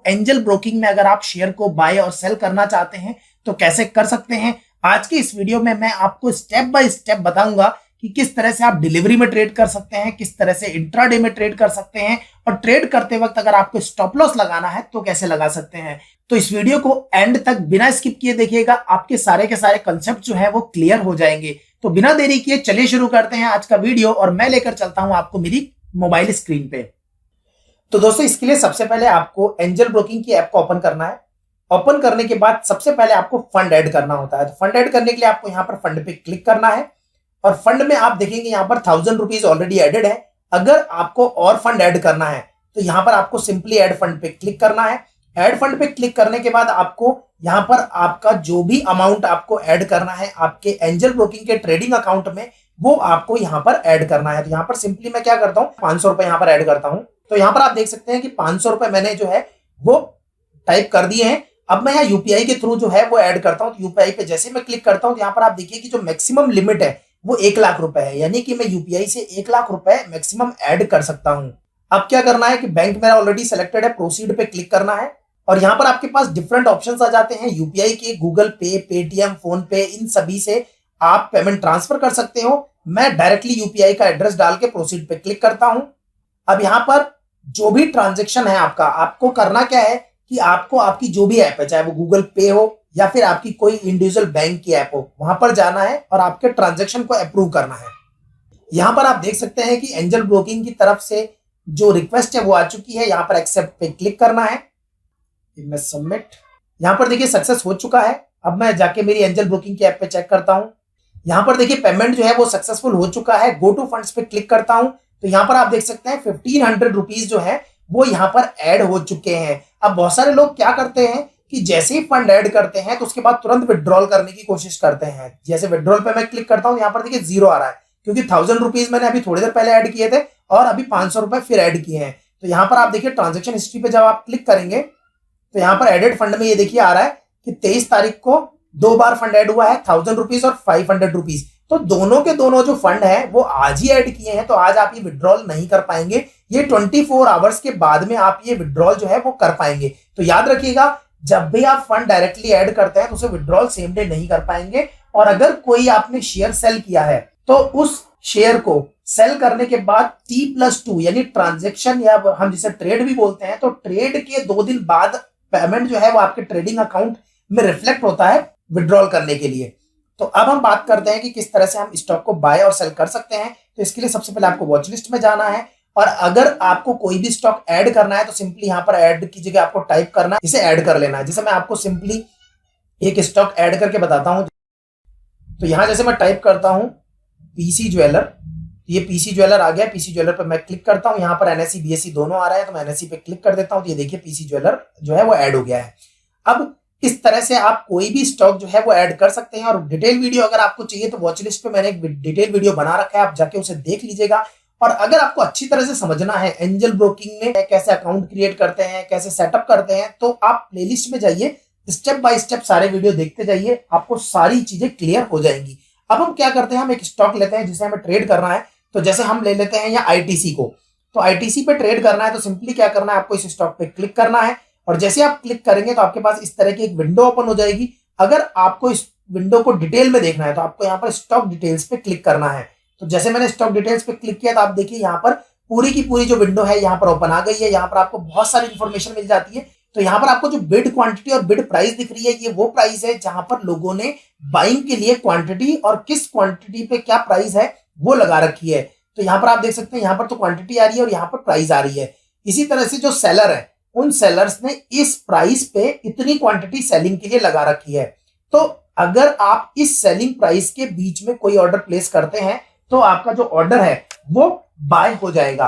Angel broking में अगर आप शेयर को बाय और सेल करना चाहते हैं तो कैसे कर सकते हैं। आज के इस वीडियो में मैं आपको स्टेप बाय स्टेप बताऊंगा कि किस तरह से आप डिलीवरी में ट्रेड कर सकते हैं, किस तरह से इंट्राडे में ट्रेड कर सकते हैं, और ट्रेड करते वक्त अगर आपको स्टॉप लॉस लगाना है तो कैसे लगा सकते हैं। तो इस वीडियो को एंड तक बिना स्किप किए देखिएगा, आपके सारे के सारे कंसेप्ट जो है वो क्लियर हो जाएंगे। तो बिना देरी किए चलिए शुरू करते हैं आज का वीडियो, और मैं लेकर चलता हूं आपको मेरी मोबाइल स्क्रीन पे। तो दोस्तों, इसके लिए सबसे पहले आपको एंजल ब्रोकिंग की ऐप को ओपन करना है। ओपन करने के बाद सबसे पहले आपको फंड ऐड करना होता है। तो फंड ऐड करने के लिए आपको यहाँ पर फंड पे क्लिक करना है, और फंड में आप देखेंगे यहाँ पर 1000 रुपीज ऑलरेडी एडेड है। अगर आपको और फंड ऐड करना है तो यहाँ पर आपको सिंपली ऐड फंड पे क्लिक करना है। ऐड फंड पे क्लिक करने के बाद आपको यहाँ पर आपका जो भी अमाउंट आपको ऐड करना है आपके एंजल ब्रोकिंग के ट्रेडिंग अकाउंट में, वो आपको यहाँ पर ऐड करना है। तो यहाँ पर सिंपली मैं क्या करता हूँ, 500 रुपए यहाँ पर ऐड करता हूँ। तो यहाँ पर आप देख सकते हैं कि 500 रुपए मैंने जो है वो टाइप कर दिए हैं। अब मैं यहाँ यूपीआई के थ्रू जो है वो ऐड करता हूँ। तो यूपीआई पे जैसे मैं क्लिक करता हूँ तो यहाँ पर आप देखिए कि जो मैक्सिमम लिमिट है वो 1 लाख रुपए है, यानी कि मैं यूपीआई से 1 लाख रुपए मैक्सिमम ऐड कर सकता हूँ। अब क्या करना है कि बैंक मेरा ऑलरेडी सिलेक्टेड है, प्रोसीड पे क्लिक करना है, और यहाँ पर आपके पास डिफरेंट ऑप्शंस आ जाते हैं यूपीआई के, गूगल पे, पेटीएम, फोन पे, इन सभी से आप पेमेंट ट्रांसफर कर सकते हो। मैं डायरेक्टली यूपीआई का एड्रेस डाल के प्रोसीड पे क्लिक करता हूं। अब यहाँ पर जो भी ट्रांजेक्शन है आपका, आपको करना क्या है कि आपको आपकी जो भी ऐप है, चाहे वो गूगल पे हो या फिर आपकी कोई इंडिविजुअल बैंक की ऐप हो, वहां पर जाना है और आपके ट्रांजेक्शन को अप्रूव करना है। यहाँ पर आप देख सकते हैं कि एंजल ब्रोकिंग की तरफ से जो रिक्वेस्ट है वो आ चुकी है। यहाँ पर एक्सेप्ट पे क्लिक करना है, मैं सबमिट। यहाँ पर देखिए सक्सेस हो चुका है। अब मैं जाके मेरी एंजल ब्रोकिंग की ऐप पे चेक करता हूँ। यहाँ पर देखिए पेमेंट जो है वो सक्सेसफुल हो चुका है। गो टू फंड्स पे क्लिक करता हूँ तो यहाँ पर आप देख सकते हैं 1500 रुपीज जो है वो यहाँ पर ऐड हो चुके हैं। अब बहुत सारे लोग क्या करते हैं कि जैसे ही फंड ऐड करते हैं तो उसके बाद तुरंत विड्रॉल करने की कोशिश करते हैं। जैसे विड्रॉल पे मैं क्लिक करता हूँ, यहाँ पर देखिए 0 आ रहा है, क्योंकि 1000 रुपीज मैंने अभी थोड़ी देर पहले ऐड किए थे और अभी 500 रुपए फिर ऐड किए हैं। तो यहाँ पर आप देखिए ट्रांजेक्शन हिस्ट्री पे जब आप क्लिक करेंगे तो यहाँ पर एडेड फंड में ये देखिए आ रहा है कि 23 तारीख को 2 बार फंड ऐड हुआ है, 1000 रुपीज और 500 रुपीज। तो दोनों के दोनों जो फंड है वो आज ही ऐड किए हैं, तो आज आप ये विड्रॉल नहीं कर पाएंगे। ये 24 आवर्स के बाद में आप ये विड्रॉल जो है वो कर पाएंगे। तो याद रखिएगा, जब भी आप फंड डायरेक्टली ऐड करते हैं तो उसे विड्रॉल सेम डे नहीं कर पाएंगे। और अगर कोई आपने शेयर सेल किया है तो उस शेयर को सेल करने के बाद T+2 यानी ट्रांजेक्शन, या हम जिसे ट्रेड भी बोलते हैं, तो ट्रेड के 2 दिन बाद पेमेंट जो है वो आपके ट्रेडिंग अकाउंट में रिफ्लेक्ट होता है विड्रॉल करने के लिए। तो अब हम बात करते हैं कि किस तरह से हम स्टॉक को बाय और सेल कर सकते हैं। तो इसके लिए सबसे पहले आपको वॉच लिस्ट में जाना है, और अगर आपको कोई भी स्टॉक ऐड करना है तो सिंपली यहाँ पर ऐड की जगह आपको टाइप करना है, इसे ऐड कर लेना है। जैसे मैं आपको सिंपली एक स्टॉक ऐड करके बताता हूं। तो यहां जैसे मैं टाइप करता हूं पीसी ज्वेलर, ये पीसी ज्वेलर आ गया। पीसी ज्वेलर पर मैं क्लिक करता हूं, यहाँ पर एनएससी बीएससी दोनों आ रहा है, तो मैं एनएससी पे क्लिक कर देता हूं। तो ये देखिए पीसी ज्वेलर जो है वो ऐड हो गया है। अब इस तरह से आप कोई भी स्टॉक जो है वो ऐड कर सकते हैं। और डिटेल वीडियो अगर आपको चाहिए तो वॉच लिस्ट पे मैंने एक डिटेल वीडियो बना रखा है, आप जाके उसे देख लीजिएगा। और अगर आपको अच्छी तरह से समझना है एंजल ब्रोकिंग में कैसे अकाउंट क्रिएट करते हैं, कैसे सेटअप करते हैं, तो आप प्लेलिस्ट में जाइए, स्टेप बाय स्टेप सारे वीडियो देखते जाइए, आपको सारी चीजें क्लियर हो जाएंगी। अब हम क्या करते हैं, हम एक स्टॉक लेते हैं जिसे हमें ट्रेड करना है। तो जैसे हम ले लेते हैं या आईटीसी को, तो आईटीसी पे ट्रेड करना है तो सिंपली क्या करना है, आपको इस स्टॉक पे क्लिक करना है, और जैसे आप क्लिक करेंगे तो आपके पास इस तरह की एक विंडो ओपन हो जाएगी। अगर आपको इस विंडो को डिटेल में देखना है तो आपको यहाँ पर स्टॉक डिटेल्स पे क्लिक करना है। तो जैसे मैंने स्टॉक डिटेल्स पे क्लिक किया तो आप देखिए यहाँ पर पूरी की पूरी जो विंडो है यहाँ पर ओपन आ गई है। यहाँ पर आपको बहुत सारी इंफॉर्मेशन मिल जाती है। तो यहाँ पर आपको जो बिड क्वांटिटी और बिड प्राइस दिख रही है, ये वो प्राइस है जहां पर लोगों ने बाइंग के लिए क्वांटिटी और किस क्वांटिटी पे क्या प्राइस है वो लगा रखी है। तो यहाँ पर आप देख सकते हैं यहाँ पर तो क्वांटिटी आ रही है और यहाँ पर प्राइस आ रही है। इसी तरह से जो सेलर है, उन सेलर्स ने इस प्राइस पे इतनी क्वांटिटी सेलिंग के लिए लगा रखी है। तो अगर आप इस सेलिंग प्राइस के बीच में कोई ऑर्डर प्लेस करते हैं तो आपका जो ऑर्डर है वो बाय हो जाएगा।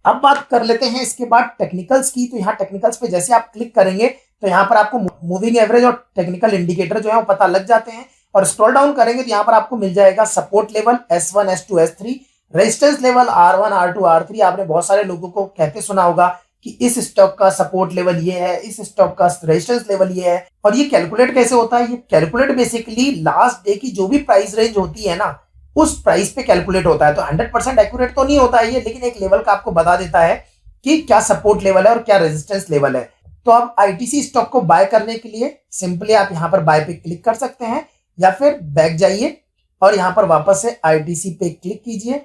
अब बात कर लेते हैं इसके बाद टेक्निकल्स की। तो यहाँ टेक्निकल्स पे जैसे आप क्लिक करेंगे तो यहाँ पर आपको मूविंग एवरेज और टेक्निकल इंडिकेटर जो है वो पता लग जाते हैं। और स्क्रॉल डाउन करेंगे तो यहाँ पर आपको मिल जाएगा support level S1 S2 S3, resistance level R1 R2 R3। आपने बहुत सारे लोगों को कहते सुना होगा कि इस स्टॉक का सपोर्ट लेवल ये है, इस स्टॉक का रेजिस्टेंस लेवल ये है। और ये कैलकुलेट कैसे होता है, ये कैलकुलेट बेसिकली लास्ट डे की जो भी प्राइस रेंज होती है ना, उस प्राइस पे कैलकुलेट होता है। तो 100% एक्यूरेट तो नहीं होता है ये, लेकिन एक लेवल का आपको बता देता है कि क्या सपोर्ट लेवल है और क्या रेजिस्टेंस लेवल है। तो अब आईटीसी स्टॉक को बाय करने के लिए सिंपली आप यहाँ पर बाय पे क्लिक कर सकते हैं, या फिर बैक जाइए और यहाँ पर वापस से आईटीसी पे क्लिक कीजिए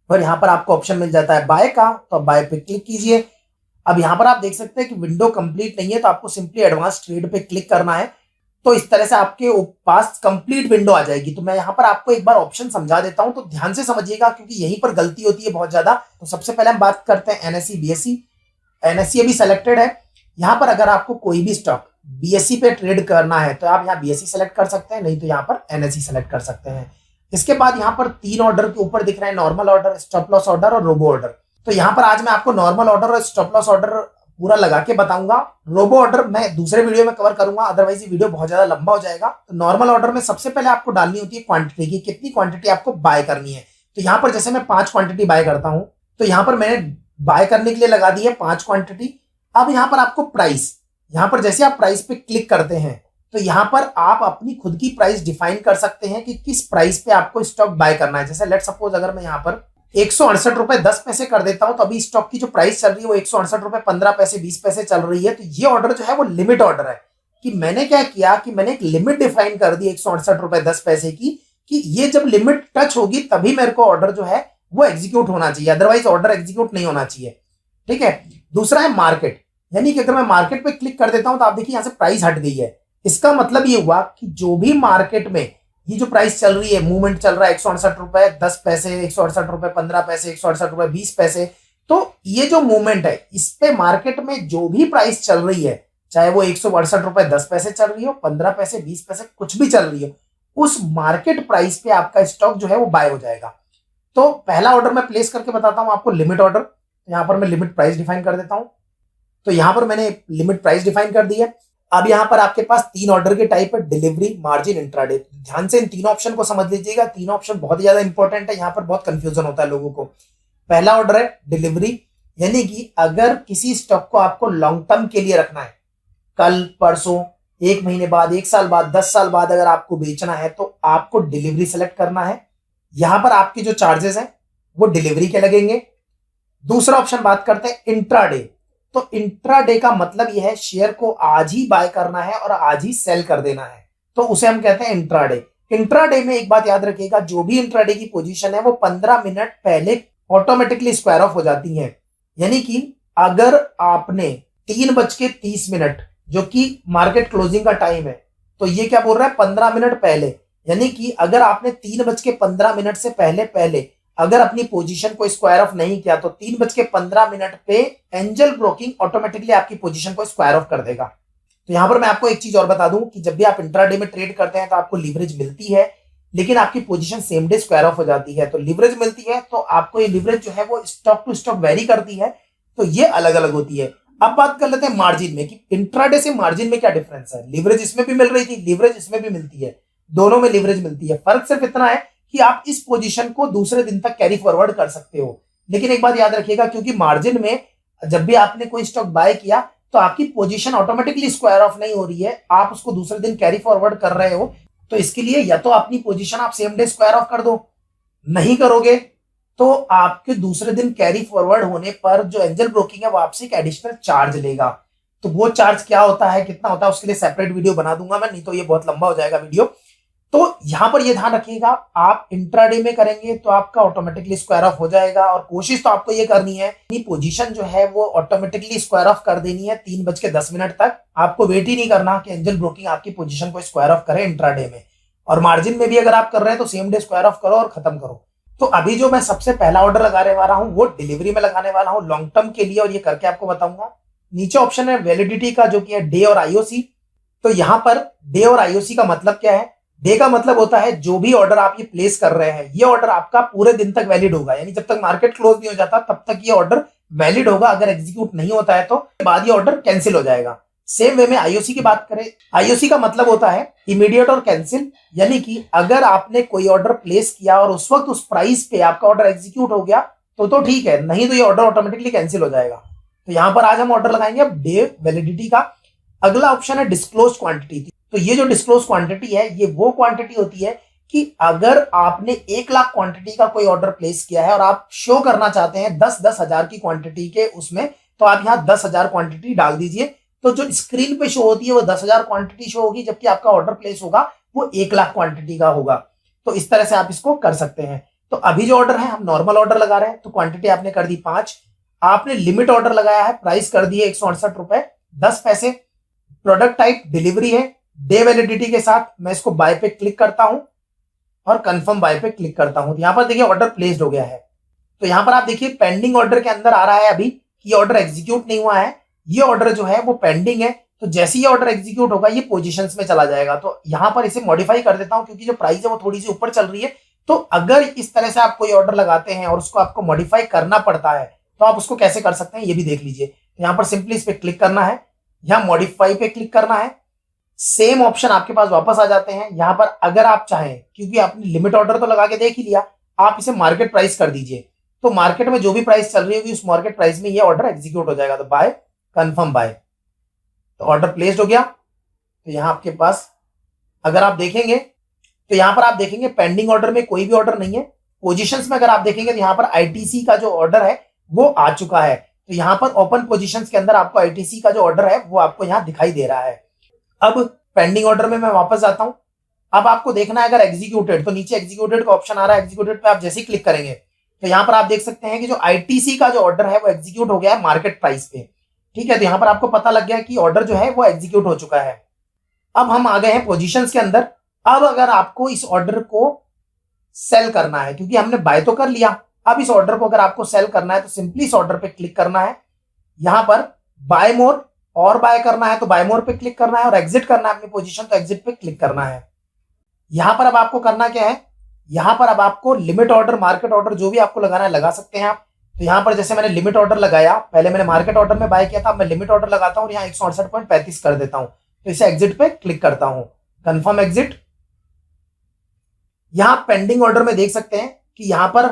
और यहाँ पर आपको ऑप्शन मिल जाता है बाय का, तो अब बाय पे क्लिक कीजिए। अब यहाँ पर आप देख सकते हैं कि विंडो कंप्लीट नहीं है, तो आपको सिंपली एडवांस ट्रेड पे क्लिक करना है। तो इस तरह से आपके पास कंप्लीट विंडो आ जाएगी। तो मैं यहाँ पर आपको एक बार ऑप्शन समझा देता हूँ, तो ध्यान से समझिएगा क्योंकि यहीं पर गलती होती है बहुत ज्यादा। तो सबसे पहले हम बात करते हैं एनएसई बीएसई। एनएसई अभी सेलेक्टेड है। यहाँ पर अगर आपको कोई भी स्टॉक बीएसई पे ट्रेड करना है तो आप यहाँ बीएसई सेलेक्ट कर सकते हैं, नहीं तो यहाँ पर एनएसई सेलेक्ट कर सकते हैं। इसके बाद यहाँ पर 3 ऑर्डर के ऊपर दिख रहे हैं, normal order, stop loss order और रोबो ऑर्डर। तो यहाँ पर आज मैं आपको नॉर्मल ऑर्डर और स्टॉप लॉस ऑर्डर पूरा लगा के बताऊंगा। रोबो ऑर्डर मैं दूसरे वीडियो में कवर करूंगा, अदरवाइज ये वीडियो बहुत ज्यादा लंबा हो जाएगा। तो नॉर्मल ऑर्डर में सबसे पहले आपको डालनी होती है क्वांटिटी की, कितनी क्वांटिटी आपको बाय करनी है। तो यहाँ पर जैसे मैं 5 क्वांटिटी बाय करता हूं, तो यहाँ पर मैंने बाय करने के लिए लगा दी है 5 क्वांटिटी। अब यहाँ पर आपको प्राइस, यहाँ पर जैसे आप प्राइस पे क्लिक करते हैं तो यहाँ पर आप अपनी खुद की प्राइस डिफाइन कर सकते हैं कि किस प्राइस पे आपको स्टॉक बाय करना है। जैसे लेट सपोज अगर मैं यहाँ पर 168 रुपए 10 पैसे कर देता हूं, तो अभी स्टॉक की जो प्राइस चल रही है वो 168 रुपए 15 पैसे 20 पैसे चल रही है। तो ये ऑर्डर जो है वो लिमिट ऑर्डर है कि मैंने क्या किया कि मैंने एक लिमिट डिफाइन कर दी 168 रुपए 10 पैसे की, कि ये जब लिमिट टच होगी तभी मेरे को ऑर्डर जो है वो एग्जीक्यूट होना चाहिए, अदरवाइज ऑर्डर एग्जीक्यूट नहीं होना चाहिए। ठीक है। दूसरा है मार्केट, यानी कि अगर मैं मार्केट पे क्लिक कर देता हूं तो आप देखिए यहाँ से प्राइस हट गई है। इसका मतलब ये हुआ कि जो भी मार्केट में ये जो प्राइस चल रही है, मूवमेंट चल रहा है 168 रुपए 10 पैसे, 168 रुपए 15 पैसे, 168 रुपए 20 पैसे, तो ये जो मूवमेंट है इस पे मार्केट में जो भी प्राइस चल रही है, चाहे वो 168 रुपए 10 पैसे चल रही हो, 15 पैसे 20 पैसे कुछ भी चल रही हो, उस मार्केट प्राइस पे आपका स्टॉक जो है वो बाय हो जाएगा। तो पहला ऑर्डर मैं प्लेस करके बताता हूं आपको, लिमिट ऑर्डर। यहाँ पर मैं लिमिट प्राइस डिफाइन कर देता हूं। तो यहाँ पर मैंने लिमिट प्राइस डिफाइन कर दी है। अब यहाँ पर आपके पास 3 ऑर्डर के टाइप है, डिलीवरी, मार्जिन, इंट्राडे। ध्यान से इन तीनों ऑप्शन को समझ लीजिएगा, तीनों ऑप्शन बहुत ज्यादा इंपॉर्टेंट है, यहाँ पर बहुत कंफ्यूजन होता है लोगों को। पहला ऑर्डर है डिलीवरी, यानी कि अगर किसी स्टॉक को आपको लॉन्ग टर्म के लिए रखना है, कल परसों, 1 महीने बाद, 1 साल बाद, 10 साल बाद अगर आपको बेचना है तो आपको डिलीवरी सेलेक्ट करना है। यहां पर आपके जो चार्जेस हैं वो डिलीवरी के लगेंगे। दूसरा ऑप्शन बात करते हैं इंट्राडे। तो इंट्राडे का मतलब यह है शेयर को आज ही बाय करना है और आज ही सेल कर देना है, तो उसे हम कहते हैं इंट्राडे। इंट्राडे में एक बात याद रखिएगा, जो भी इंट्राडे की पोजीशन है वो 15 मिनट पहले ऑटोमेटिकली स्क्वायर ऑफ हो जाती है। यानी कि अगर आपने 3:30 जो कि मार्केट क्लोजिंग का टाइम है, तो ये क्या बोल रहा है 15 मिनट पहले, यानी कि अगर आपने 3:15 से पहले अगर अपनी पोजीशन को स्क्वायर ऑफ नहीं किया तो 3:15 पे एंजल ब्रोकिंग ऑटोमेटिकली आपकी पोजीशन को स्क्वायर ऑफ कर देगा। तो यहां पर मैं आपको एक चीज और बता दूं कि जब भी आप इंट्राडे में ट्रेड करते हैं तो आपको लीवरेज मिलती है, लेकिन आपकी position same day square of हो जाती है। तो लीवरेज मिलती है तो आपको ये लीवरेज जो है वो स्टॉक टू स्टॉक वेरी करती है, तो ये अलग अलग होती है। अब बात कर लेते हैं मार्जिन में कि इंट्राडे से मार्जिन में क्या डिफरेंस है। लीवरेज इसमें भी मिल रही थी, लीवरेज इसमें भी मिलती है, दोनों में लीवरेज मिलती है। फर्क सिर्फ इतना है कि आप इस पोजीशन को दूसरे दिन तक कैरी फॉरवर्ड कर सकते हो। लेकिन एक बात याद रखिएगा, क्योंकि मार्जिन में जब भी आपने कोई स्टॉक बाय किया तो आपकी पोजीशन ऑटोमेटिकली स्क्वायर ऑफ नहीं हो रही है, आप उसको दूसरे दिन कैरी फॉरवर्ड कर रहे हो। तो इसके लिए या तो अपनी पोजीशन आप सेम डे स्क्वायर ऑफ कर दो, नहीं करोगे तो आपके दूसरे दिन कैरी फॉरवर्ड होने पर जो एंजल ब्रोकिंग है वो आपसे एक एडिशनल चार्ज लेगा। तो वो चार्ज क्या होता है, कितना होता है, उसके लिए सेपरेट वीडियो बना दूंगा मैं, नहीं तो ये बहुत लंबा हो जाएगा वीडियो। तो यहां पर ये ध्यान रखिएगा, आप इंट्राडे में करेंगे तो आपका ऑटोमेटिकली स्क्वायर ऑफ हो जाएगा, और कोशिश तो आपको ये करनी है कि पोजीशन जो है वो ऑटोमेटिकली स्क्वायर ऑफ कर देनी है 3:10 तक। आपको वेट ही नहीं करना कि एंजल ब्रोकिंग आपकी पोजीशन को स्क्वायर ऑफ करे इंट्राडे में। और मार्जिन में भी अगर आप कर रहे हैं तो सेम डे स्क्वायर ऑफ करो और खत्म करो। तो अभी जो मैं सबसे पहला ऑर्डर लगाने वाला हूं वो डिलीवरी में लगाने वाला हूं लॉन्ग टर्म के लिए, और ये करके आपको बताऊंगा। नीचे ऑप्शन है वैलिडिटी का, जो कि है डे और आईओसी। तो यहां पर डे और आईओसी का मतलब क्या है? डे का मतलब होता है जो भी ऑर्डर आप ये प्लेस कर रहे हैं, ये ऑर्डर आपका पूरे दिन तक वैलिड होगा, यानी जब तक मार्केट क्लोज नहीं हो जाता तब तक ये ऑर्डर वैलिड होगा। अगर एग्जीक्यूट नहीं होता है तो बाद ये ऑर्डर कैंसिल हो जाएगा। सेम वे में आईओसी की बात करें, आईओसी का मतलब होता है इमीडिएट और कैंसिल, यानी कि अगर आपने कोई ऑर्डर प्लेस किया और उस वक्त उस प्राइस पे आपका ऑर्डर एग्जीक्यूट हो गया तो ठीक है, नहीं तो ये ऑर्डर ऑटोमेटिकली कैंसिल हो जाएगा। तो यहां पर आज हम ऑर्डर लगाएंगे अब डे वैलिडिटी का। अगला ऑप्शन है डिस्क्लोज क्वांटिटी। तो ये जो डिस्क्लोज क्वांटिटी है ये वो क्वांटिटी होती है कि अगर आपने 1 लाख क्वांटिटी का कोई ऑर्डर प्लेस किया है और आप शो करना चाहते हैं 10,000 की क्वांटिटी के उसमें, तो आप यहाँ 10,000 क्वांटिटी डाल दीजिए। तो जो स्क्रीन पे शो होती है वो 10,000 क्वांटिटी शो होगी, जबकि आपका ऑर्डर प्लेस होगा वो 1 लाख क्वांटिटी का होगा। तो इस तरह से आप इसको कर सकते हैं। तो अभी जो ऑर्डर है हम नॉर्मल ऑर्डर लगा रहे हैं, तो क्वांटिटी आपने कर दी 5, आपने लिमिट ऑर्डर लगाया है, प्राइस कर दी है 168 रुपए 10 पैसे, प्रोडक्ट टाइप डिलीवरी है, डे वैलिडिटी के साथ मैं इसको बाय पे क्लिक करता हूं और कंफर्म बाय पे क्लिक करता हूं। तो यहां पर देखिए ऑर्डर प्लेस्ड हो गया है। तो यहां पर आप देखिए पेंडिंग ऑर्डर के अंदर आ रहा है अभी कि ऑर्डर एग्जीक्यूट नहीं हुआ है, ये ऑर्डर जो है वो पेंडिंग है। तो जैसे ये ऑर्डर एग्जीक्यूट होगा ये पोजीशंस में चला जाएगा। तो यहां पर इसे मॉडिफाई कर देता हूं क्योंकि जो प्राइस है वो थोड़ी सी ऊपर चल रही है। तो अगर इस तरह से आप कोई ऑर्डर लगाते हैं और उसको आपको मॉडिफाई करना पड़ता है तो आप उसको कैसे कर सकते हैं ये भी देख लीजिए। तो यहां पर सिंपली इस पे क्लिक करना है, यहां मॉडिफाई पे क्लिक करना है, सेम ऑप्शन आपके पास वापस आ जाते हैं। यहां पर अगर आप चाहें, क्योंकि आपने लिमिट ऑर्डर तो लगा के देख ही लिया, आप इसे मार्केट प्राइस कर दीजिए। तो मार्केट में जो भी प्राइस चल रही होगी उस मार्केट प्राइस में ये ऑर्डर एग्जीक्यूट हो जाएगा। तो बाय, कंफर्म बाय, तो ऑर्डर प्लेस्ड हो गया। तो यहां आपके पास अगर आप देखेंगे तो यहां पर आप देखेंगे पेंडिंग ऑर्डर में कोई भी ऑर्डर नहीं है। पोजीशंस में अगर आप देखेंगे तो यहां पर आईटीसी का जो ऑर्डर है वो आ चुका है। तो यहां पर ओपन पोजीशंस के अंदर आपको आईटीसी का जो ऑर्डर है वो आपको यहां दिखाई दे रहा है। अब पेंडिंग ऑर्डर में मैं वापस जाता हूं। अब आपको देखना है अगर एग्जीक्यूटेड, तो नीचे एग्जीक्यूटेड का ऑप्शन आ रहा है, एग्जीक्यूटेड पे आप जैसे ही क्लिक करेंगे तो यहां पर आप देख सकते हैं कि जो आईटीसी का जो ऑर्डर है वो एग्जीक्यूट हो गया है मार्केट प्राइस पे। ठीक है, तो यहां पर आपको पता लग गया कि ऑर्डर जो है वो एग्जीक्यूट हो चुका है। अब हम आ गए हैं पोजीशंस के अंदर। अब अगर आपको इस ऑर्डर को सेल करना है, क्योंकि हमने बाय तो कर लिया, अब इस ऑर्डर को अगर आपको सेल करना है तो सिंपली इस ऑर्डर पे क्लिक करना है, यहां पर बाय मोर और बाय करना है तो बाय मोर पे क्लिक करना है, और एग्जिट करना है अपनी पोजीशन तो एग्जिट पे क्लिक करना है। यहां पर अब आपको करना क्या है, यहां पर अब आपको लिमिट ऑर्डर, मार्केट ऑर्डर जो भी आपको लगाना है लगा सकते हैं आप। तो यहां पर जैसे मैंने लिमिट ऑर्डर लगाया, पहले मैंने मार्केट ऑर्डर में बाय किया था, अब मैं लिमिट ऑर्डर लगाता हूं और यहाँ 168.35 कर देता हूं। तो इसे एग्जिट पे क्लिक करता हूं, कंफर्म एग्जिट। यहां पेंडिंग ऑर्डर में देख सकते हैं कि यहां पर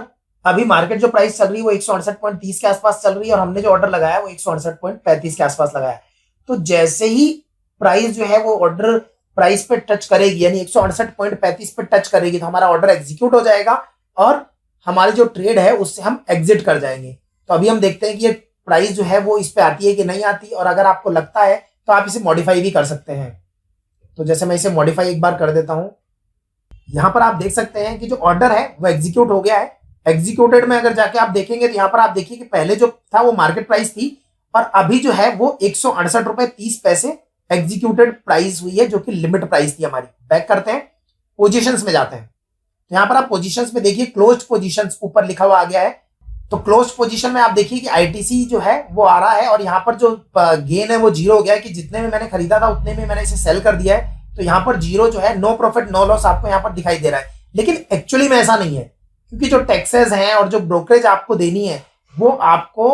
अभी मार्केट जो प्राइस चल रही है वो 168.30 के आसपास चल रही है और हमने जो ऑर्डर लगाया वो 168.35 के आसपास लगाया। तो जैसे ही प्राइस जो है वो ऑर्डर प्राइस पे टच करेगी, यानी 168.35 पे टच करेगी, तो हमारा ऑर्डर एग्जीक्यूट हो जाएगा और हमारी जो ट्रेड है उससे हम एग्जिट कर जाएंगे। तो अभी हम देखते हैं कि ये प्राइस जो है वो इस पे आती है कि नहीं आती, और अगर आपको लगता है तो आप इसे मॉडिफाई भी कर सकते हैं। तो जैसे मैं इसे मॉडिफाई एक बार कर देता हूं, यहां पर आप देख सकते हैं कि जो ऑर्डर है वो एग्जीक्यूट हो गया है। एग्जीक्यूटेड में अगर जाके आप देखेंगे तो यहां पर आप देखिए कि पहले जो था वो मार्केट प्राइस थी और अभी जो है वो 168.30 एग्जीक्यूटेड प्राइस हुई है, जो कि लिमिट प्राइस थी हमारी। बैक करते हैं, पोजीशंस में जाते हैं, तो यहां पर आप पोजीशंस में देखिए क्लोज्ड पोजीशंस ऊपर लिखा हुआ आ गया है। तो क्लोज्ड पोजीशन में आप देखिए कि आईटीसी जो है वो आ रहा है और यहाँ पर जो गेन है वो 0 हो गया है कि जितने में मैंने खरीदा था उतने में मैंने इसे सेल कर दिया है। तो यहाँ पर 0 जो है, नो प्रॉफिट नो लॉस आपको यहाँ पर दिखाई दे रहा है, लेकिन एक्चुअली में ऐसा नहीं है, क्योंकि जो टैक्सेस हैं और जो ब्रोकरेज आपको देनी है वो आपको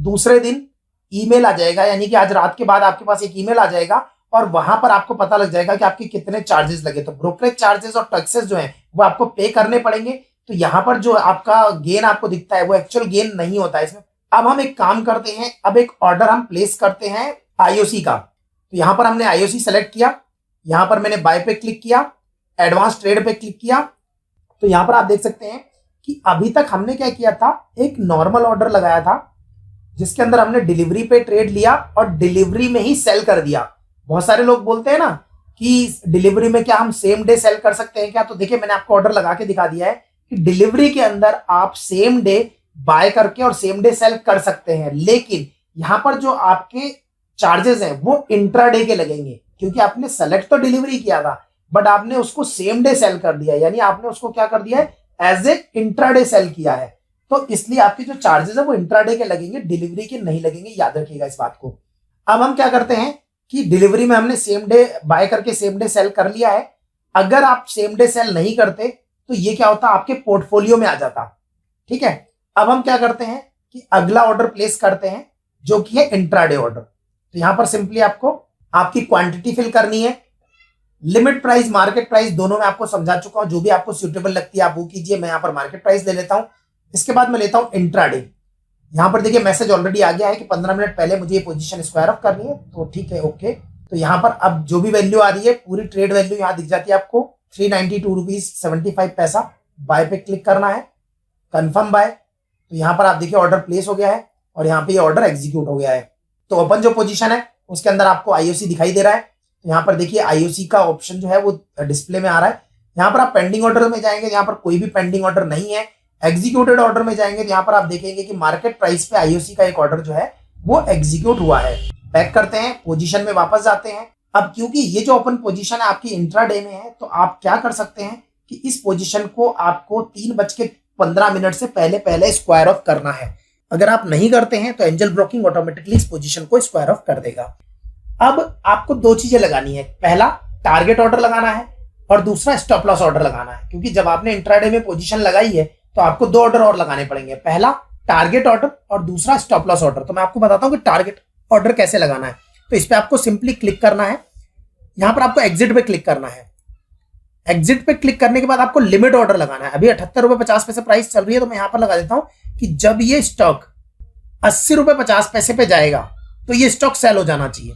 दूसरे दिन ईमेल आ जाएगा, यानी कि आज रात के बाद आपके पास एक ईमेल आ जाएगा और वहां पर आपको पता लग जाएगा कि आपके कितने चार्जेस लगे। तो ब्रोकरेज चार्जेस और टैक्सेस जो है वो आपको पे करने पड़ेंगे। तो यहाँ पर जो आपका गेन आपको दिखता है वो एक्चुअल गेन नहीं होता है इसमें। अब हम एक काम करते हैं, अब एक ऑर्डर हम प्लेस करते हैं आईओसी का। तो यहाँ पर हमने आईओसी सेलेक्ट किया, यहाँ पर मैंने बाय पे क्लिक किया, एडवांस ट्रेड पे क्लिक किया। तो यहाँ पर आप देख सकते हैं कि अभी तक हमने क्या किया था, एक नॉर्मल ऑर्डर लगाया था जिसके अंदर हमने डिलीवरी पे ट्रेड लिया और डिलीवरी में ही सेल कर दिया। बहुत सारे लोग बोलते हैं ना कि डिलीवरी में क्या हम सेम डे सेल कर सकते हैं क्या, तो देखिए मैंने आपको ऑर्डर लगा के दिखा दिया है कि डिलीवरी के अंदर आप सेम डे बाय करके और सेम डे सेल कर सकते हैं, लेकिन यहां पर जो आपके चार्जेस हैं वो इंट्राडे के लगेंगे, क्योंकि आपने सेलेक्ट तो डिलीवरी किया था बट आपने उसको सेम डे सेल कर दिया, यानी आपने उसको क्या कर दिया है, एज ए इंट्राडे सेल किया है। तो इसलिए आपके जो चार्जेस है वो इंट्राडे के लगेंगे, डिलीवरी के नहीं लगेंगे, याद रखिएगा इस बात को। अब हम क्या करते हैं कि डिलीवरी में हमने सेम डे बाय करके सेम डे सेल कर लिया है। अगर आप सेम डे सेल नहीं करते तो ये क्या होता, आपके पोर्टफोलियो में आ जाता। ठीक है, अब हम क्या करते हैं कि अगला ऑर्डर प्लेस करते हैं जो कि है इंट्राडे ऑर्डर। तो यहां पर सिंपली आपको आपकी क्वांटिटी फिल करनी है। लिमिट प्राइस, मार्केट प्राइस दोनों में आपको समझा चुका हूं, जो भी आपको सुटेबल लगती है आप वो कीजिए। मैं यहां पर मार्केट प्राइस ले लेता हूं। इसके बाद मैं लेता हूं इंट्राडे। यहां पर देखिए मैसेज ऑलरेडी आ गया है कि 15 मिनट पहले मुझे ये पोजीशन स्क्वायर ऑफ करनी है, तो ठीक है, ओके। तो यहां पर अब जो भी वैल्यू आ रही है पूरी ट्रेड वैल्यू यहां दिख जाती है आपको, 392.75 बाय पे क्लिक करना है, कंफर्म बाय। तो यहां पर आप देखिए ऑर्डर प्लेस हो गया है और यहाँ पे ये ऑर्डर एग्जीक्यूट हो गया है। तो ओपन जो पोजीशन है उसके अंदर आपको आईओसी दिखाई दे रहा है। तो यहाँ पर देखिए आईओसी का ऑप्शन जो है वो डिस्प्ले में आ रहा है। यहाँ पर आप पेंडिंग ऑर्डर में जाएंगे, यहाँ पर कोई भी पेंडिंग ऑर्डर नहीं है। एग्जीक्यूटेड ऑर्डर में जाएंगे तो यहाँ पर आप देखेंगे कि मार्केट प्राइस पे आईओसी का एक ऑर्डर जो है वो एग्जीक्यूट हुआ है। बैक करते हैं, पोजीशन में वापस जाते हैं। अब क्योंकि ये जो ओपन पोजीशन है आपकी इंट्राडे में है, तो आप क्या कर सकते हैं कि इस पोजीशन को आपको 3:15 से पहले स्क्वायर ऑफ करना है। अगर आप नहीं करते हैं तो एंजल ब्रोकिंग ऑटोमेटिकली इस पोजीशन को स्क्वायर ऑफ कर देगा। अब आपको दो चीजें लगानी है, पहला टारगेट ऑर्डर लगाना है और दूसरा स्टॉप लॉस ऑर्डर लगाना है। क्योंकि जब आपने इंट्राडे में पोजीशन लगाई है तो आपको दो ऑर्डर और लगाने पड़ेंगे, पहला टारगेट ऑर्डर और दूसरा स्टॉप लॉस ऑर्डर। तो मैं आपको बताता हूं कि टारगेट ऑर्डर कैसे लगाना है। तो इस पे आपको सिंपली क्लिक करना है, यहां पर आपको एग्जिट पे क्लिक करना है। एग्जिट पे क्लिक करने के बाद आपको लिमिट ऑर्डर लगाना है। अभी 78.50 प्राइस चल रही है, तो मैं यहां पर लगा देता हूं कि जब ये स्टॉक 80.50 पे जाएगा तो ये स्टॉक सेल हो जाना चाहिए।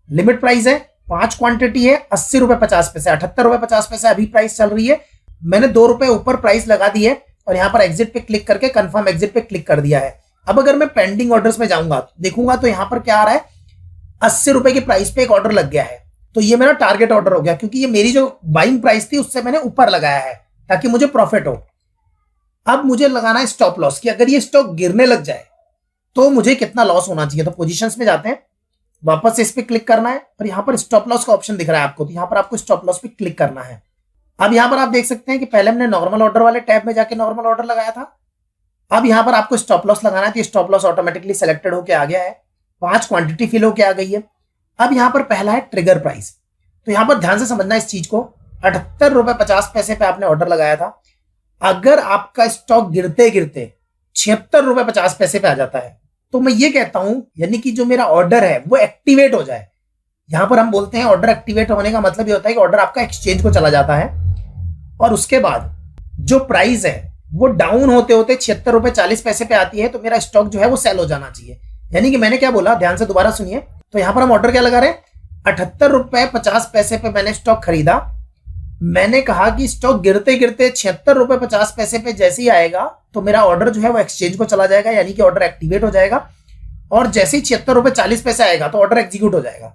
लिमिट प्राइस है, 5 क्वांटिटी है, 80.50 78.50 अभी प्राइस चल रही है। मैंने 2 रुपए ऊपर प्राइस लगा दी है और यहां पर एग्जिट पे क्लिक करके कंफर्म एग्जिट पे क्लिक कर दिया है। अब अगर मैं पेंडिंग ऑर्डर्स में जाऊंगा देखूंगा तो यहां पर क्या आ रहा है, 80 रुपए की प्राइस पे एक ऑर्डर लग गया है। तो ये मेरा टारगेट ऑर्डर हो गया, क्योंकि ये मेरी जो बाइंग प्राइस थी उससे मैंने ऊपर लगाया है ताकि मुझे प्रॉफिट हो। अब मुझे लगाना है स्टॉप लॉस कि अगर ये स्टॉक गिरने लग जाए तो मुझे कितना लॉस होना चाहिए। तो पोजीशंस में जाते हैं, वापस से इस पे क्लिक करना है और यहां पर स्टॉप लॉस का ऑप्शन दिख रहा है आपको, तो यहां पर आपको स्टॉप लॉस पे क्लिक करना है। अब यहां पर आप देख सकते हैं कि पहले हमने नॉर्मल ऑर्डर वाले टैब में जाके नॉर्मल ऑर्डर लगाया था। अब यहां पर आपको स्टॉप लॉस लगाना है, तो स्टॉप लॉस ऑटोमेटिकली सेलेक्टेड होकर आ गया है, 5 क्वांटिटी फिल होकर आ गई है। अब यहां पर पहला है ट्रिगर प्राइस, तो यहां पर ध्यान से समझना इस चीज को। 78.50 पे आपने ऑर्डर लगाया था, अगर आपका स्टॉक गिरते गिरते 76.50 पे आ जाता है तो मैं ये कहता हूं यानी कि जो मेरा ऑर्डर है वो एक्टिवेट हो जाए। यहां पर हम बोलते हैं ऑर्डर एक्टिवेट होने का मतलब ये होता है कि ऑर्डर आपका एक्सचेंज को चला जाता है और उसके बाद जो प्राइस है वो डाउन होते होते 76.40 पे आती है, तो मेरा स्टॉक जो है वो सेल हो जाना चाहिए। यानी कि मैंने क्या बोला, ध्यान से दोबारा सुनिए। तो यहां पर हम ऑर्डर क्या लगा रहे हैं, 78.50 पे मैंने स्टॉक खरीदा। मैंने कहा कि स्टॉक गिरते गिरते 76.50 पे जैसे ही आएगा तो मेरा ऑर्डर जो है वो एक्सचेंज को चला जाएगा, यानी कि ऑर्डर एक्टिवेट हो जाएगा। और जैसे ही 76.40 आएगा तो ऑर्डर एग्जीक्यूट हो जाएगा।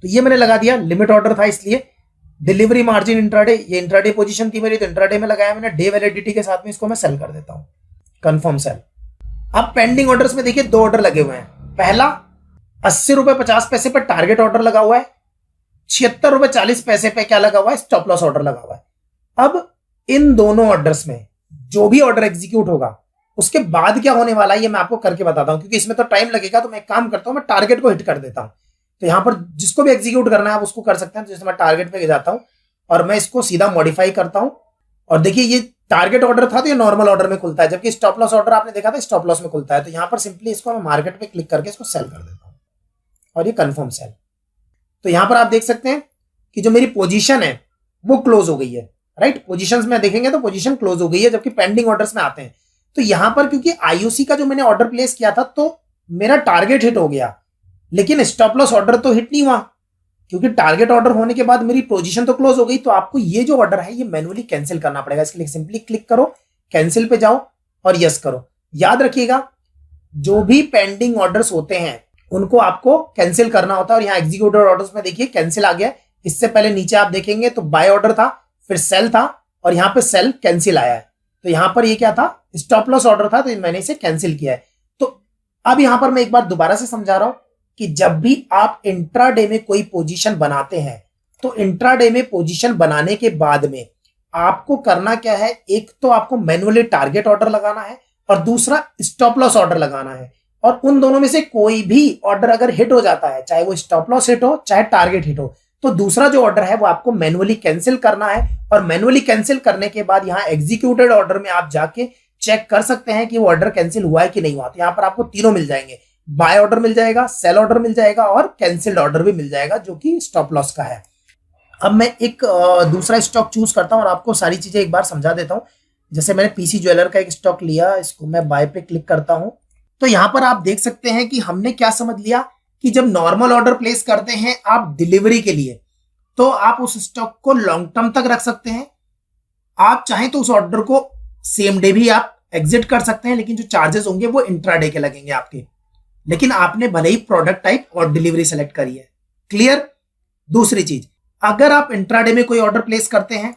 तो ये मैंने लगा दिया, लिमिट ऑर्डर था इसलिए। डिलीवरी मार्जिन इंट्राडे, ये इंट्राडे पोजीशन थी मेरी तो इंट्राडे में लगाया मैंने। डे वैलिडिटी के साथ में इसको मैं सेल कर देता हूं, कंफर्म सेल। अब पेंडिंग ऑर्डर्स में देखिए 2 ऑर्डर लगे हुए हैं। पहला 80.50 पे टारगेट ऑर्डर लगा हुआ है, 76.40 पे क्या लगा हुआ है, स्टॉप लॉस ऑर्डर लगा हुआ है। अब इन दोनों ऑर्डर्स में जो भी ऑर्डर एग्जीक्यूट होगा उसके बाद क्या होने वाला है ये मैं आपको करके बताता हूं, क्योंकि इसमें तो टाइम लगेगा। तो मैं एक काम करता हूं, मैं टारगेट को हिट कर देता हूं। तो यहां पर जिसको भी एग्जीक्यूट करना है आप उसको कर सकते हैं। जैसे मैं टारगेट पे जाता हूं और मैं इसको सीधा मॉडिफाई करता हूं और देखिए ये टारगेट ऑर्डर था तो ये नॉर्मल ऑर्डर में खुलता है, जबकि स्टॉप लॉस ऑर्डर आपने देखा था स्टॉप लॉस में खुलता है। तो यहां पर सिंपली इसको मैं मार्केट पे क्लिक करके इसको सेल कर देता हूं और ये कंफर्म सेल। तो यहां पर आप देख सकते हैं कि जो मेरी पोजीशन है वो क्लोज हो गई है, राइट। पोजीशंस में देखेंगे तो पोजीशन क्लोज हो गई है, जबकि पेंडिंग ऑर्डर्स में आते हैं तो यहां पर क्योंकि आईओसी का जो मैंने ऑर्डर प्लेस किया था तो मेरा टारगेट हिट हो गया, लेकिन स्टॉप लॉस ऑर्डर तो हिट नहीं हुआ, क्योंकि टारगेट ऑर्डर होने के बाद मेरी पोजीशन तो क्लोज हो गई। तो आपको ये जो ऑर्डर है ये मैनुअली कैंसिल करना पड़ेगा। इसके लिए सिंपली क्लिक करो, कैंसिल पे जाओ और यस करो। याद रखिएगा जो भी पेंडिंग ऑर्डर्स होते हैं उनको आपको कैंसिल करना होता है। और यहाँ एग्जीक्यूटेड ऑर्डर्स में देखिए कैंसिल आ गया। इससे पहले नीचे आप देखेंगे तो बाय ऑर्डर था, फिर सेल था और यहाँ पे सेल कैंसिल आया है। तो यहां पर ये क्या था, स्टॉप लॉस ऑर्डर था, तो मैंने इसे कैंसिल किया है। तो अब यहां पर मैं एक बार दोबारा से समझा रहा हूं कि जब भी आप इंट्राडे में कोई पोजीशन बनाते हैं तो इंट्राडे में पोजीशन बनाने के बाद में आपको करना क्या है, एक तो आपको मैनुअली टारगेट ऑर्डर लगाना है और दूसरा स्टॉप लॉस ऑर्डर लगाना है। और उन दोनों में से कोई भी ऑर्डर अगर हिट हो जाता है, चाहे वो स्टॉप लॉस हिट हो चाहे टारगेट हिट हो, तो दूसरा जो ऑर्डर है वो आपको मैनुअली कैंसिल करना है। और मैनुअली कैंसिल करने के बाद यहाँ एग्जीक्यूटेड ऑर्डर में आप जाके चेक कर सकते हैं कि वो ऑर्डर कैंसिल हुआ है कि नहीं हुआ। तो यहाँ पर आपको तीनों मिल जाएंगे, बाय ऑर्डर मिल जाएगा, सेल ऑर्डर मिल जाएगा और कैंसिल्ड ऑर्डर भी मिल जाएगा जो कि स्टॉप लॉस का है। अब मैं एक दूसरा स्टॉक चूज करता हूं और आपको सारी चीजें एक बार समझा देता हूं। जैसे मैंने पीसी ज्वेलर का एक स्टॉक लिया, इसको मैं बाय पे क्लिक करता हूं। तो यहां पर आप देख सकते हैं कि हमने क्या समझ लिया कि जब नॉर्मल ऑर्डर प्लेस करते हैं आप डिलीवरी के लिए, तो आप उस स्टॉक को लॉन्ग टर्म तक रख सकते हैं। आप चाहें तो उस ऑर्डर को सेम डे भी आप एग्जिट कर सकते हैं, लेकिन जो चार्जेस होंगे वो इंट्राडे के लगेंगे आपके। लेकिन आपने भले ही प्रोडक्ट टाइप और डिलीवरी सेलेक्ट करी है। क्लियर? दूसरी चीज, अगर आप इंट्राडे में कोई ऑर्डर प्लेस करते हैं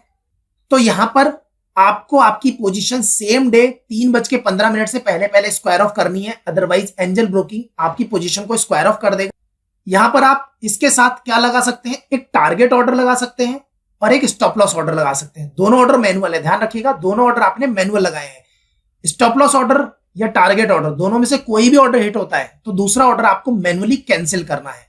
तो यहां पर आपको आपकी पोजीशन सेम डे 3:15 से पहले पहले स्क्वायर ऑफ करनी है, अदरवाइज एंजल ब्रोकिंग आपकी पोजीशन को स्क्वायर ऑफ कर देगा। यहां पर आप इसके साथ क्या लगा सकते हैं, एक टारगेट ऑर्डर लगा सकते हैं और एक स्टॉप लॉस ऑर्डर लगा सकते हैं। दोनों ऑर्डर मैनुअल है, ध्यान रखिएगा, दोनों ऑर्डर आपने मैनुअल लगाए हैं। स्टॉप लॉस ऑर्डर या टारगेट ऑर्डर, दोनों में से कोई भी ऑर्डर हिट होता है तो दूसरा ऑर्डर आपको मैनुअली कैंसिल करना है।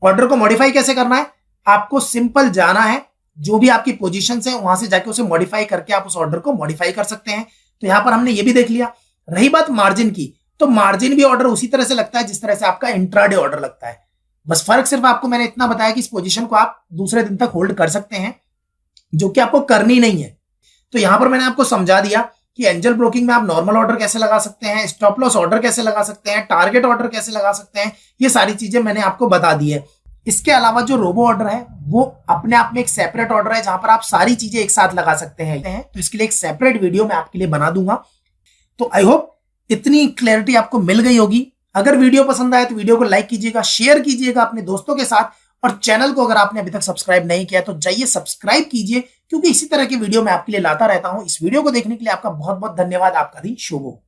ऑर्डर को मॉडिफाई कैसे करना है, आपको सिंपल जाना है, जो भी आपकी पोजीशन है वहां से जाके उसे मॉडिफाई करके आप उस ऑर्डर को मॉडिफाई कर सकते हैं। तो यहां पर हमने ये भी देख लिया। रही बात मार्जिन की, तो मार्जिन भी ऑर्डर उसी तरह से लगता है जिस तरह से आपका इंट्राडे ऑर्डर लगता है। बस फर्क सिर्फ आपको मैंने इतना बताया कि इस पोजीशन को आप दूसरे दिन तक होल्ड कर सकते हैं, जो कि आपको करनी नहीं है। तो यहां पर मैंने आपको समझा दिया कि एंजल ब्रोकिंग में आप नॉर्मल ऑर्डर कैसे लगा सकते हैं, स्टॉप लॉस ऑर्डर कैसे लगा सकते हैं, टारगेट ऑर्डर कैसे लगा सकते हैं, ये सारी चीजें मैंने आपको बता दी है। इसके अलावा जो रोबो ऑर्डर है वो अपने आप में एक सेपरेट ऑर्डर है, जहां पर आप सारी चीजें एक साथ लगा सकते हैं। तो इसके लिए एक सेपरेट वीडियो मैं आपके लिए बना दूंगा। तो आई होप इतनी क्लैरिटी आपको मिल गई होगी। अगर वीडियो पसंद आए तो वीडियो को लाइक कीजिएगा, शेयर कीजिएगा अपने दोस्तों के साथ, और चैनल को अगर आपने अभी तक सब्सक्राइब नहीं किया तो जाइए सब्सक्राइब कीजिए, क्योंकि इसी तरह की वीडियो मैं आपके लिए लाता रहता हूं। इस वीडियो को देखने के लिए आपका बहुत बहुत धन्यवाद। आपका दिन शुभ हो।